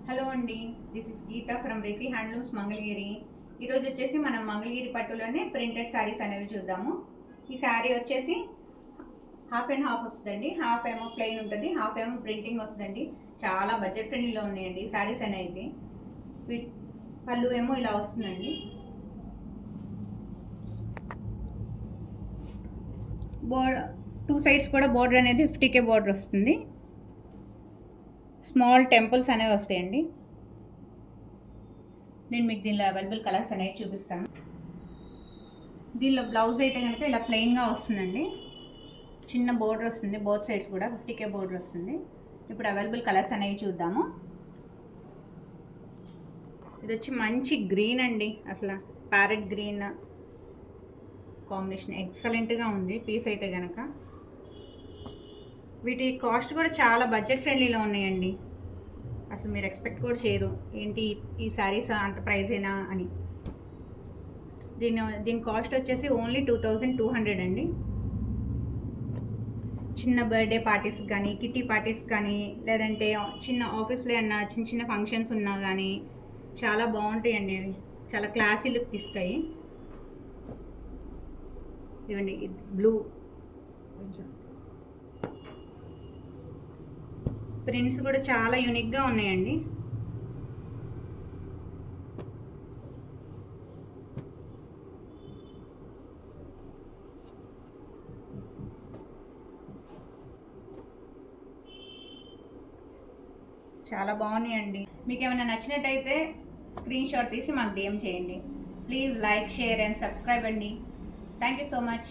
Hello అండి, this is Geetha from Riti handlooms Mangalagiri. ఈరోజు వచ్చేసి మనం మంగళగిరి పట్టులోనే ప్రింటెడ్ శారీస్ అనేవి చూద్దాము. ఈ శారీ వచ్చేసి హాఫ్ అండ్ హాఫ్ వస్తుందండి. హాఫ్ ఏమో ప్లెయిన్ ఉంటుంది, హాఫ్ ఏమో ప్రింటింగ్ వస్తుందండి. చాలా బడ్జెట్ ఫ్రెండ్లీలో ఉన్నాయండి ఈ శారీస్ అనేది. పళ్ళు ఏమో ఇలా వస్తుందండి. టూ సైడ్స్ కూడా బోర్డర్ అనేది 50K బోర్డర్ వస్తుంది. స్మాల్ టెంపుల్స్ అనేవి వస్తాయండి. నేను మీకు దీనిలో అవైలబుల్ కలర్స్ అనేవి చూపిస్తాను. దీనిలో బ్లౌజ్ అయితే కనుక ఇలా ప్లెయిన్గా వస్తుందండి. చిన్న బోర్డర్ వస్తుంది, బోత్ సైడ్స్ కూడా 50K బోర్డర్ వస్తుంది. ఇప్పుడు అవైలబుల్ కలర్స్ అనేవి చూద్దాము. ఇది వచ్చి మంచి గ్రీన్ అండి, అసలు ప్యారెట్ గ్రీన్ కాంబినేషన్ ఎక్సలెంట్గా ఉంది పీస్ అయితే కనుక. వీటి కాస్ట్ కూడా చాలా బడ్జెట్ ఫ్రెండ్లీలో ఉన్నాయండి. అసలు మీరు ఎక్స్పెక్ట్ కూడా చేయరు, ఏంటి ఈ శారీస్ అంత ప్రైజేనా అని. దీని కాస్ట్ వచ్చేసి ఓన్లీ 2200 అండి. చిన్న బర్త్డే పార్టీస్కి కానీ, కిట్టి పార్టీస్ కానీ, లేదంటే చిన్న ఆఫీస్లో అన్న చిన్న చిన్న ఫంక్షన్స్ ఉన్నా కానీ చాలా బాగుంటాయండి. అవి చాలా క్లాసీ లుక్ ఇస్తాయి. ఇవ్వండి బ్లూ ప్రింట్స్ కూడా చాలా యూనిక్గా ఉన్నాయండి. చాలా బాగున్నాయండి. మీకు ఏమైనా నచ్చినట్టయితే స్క్రీన్ షాట్ తీసి మాకు DM చేయండి. Please like, share and subscribe అండి. Thank you so much.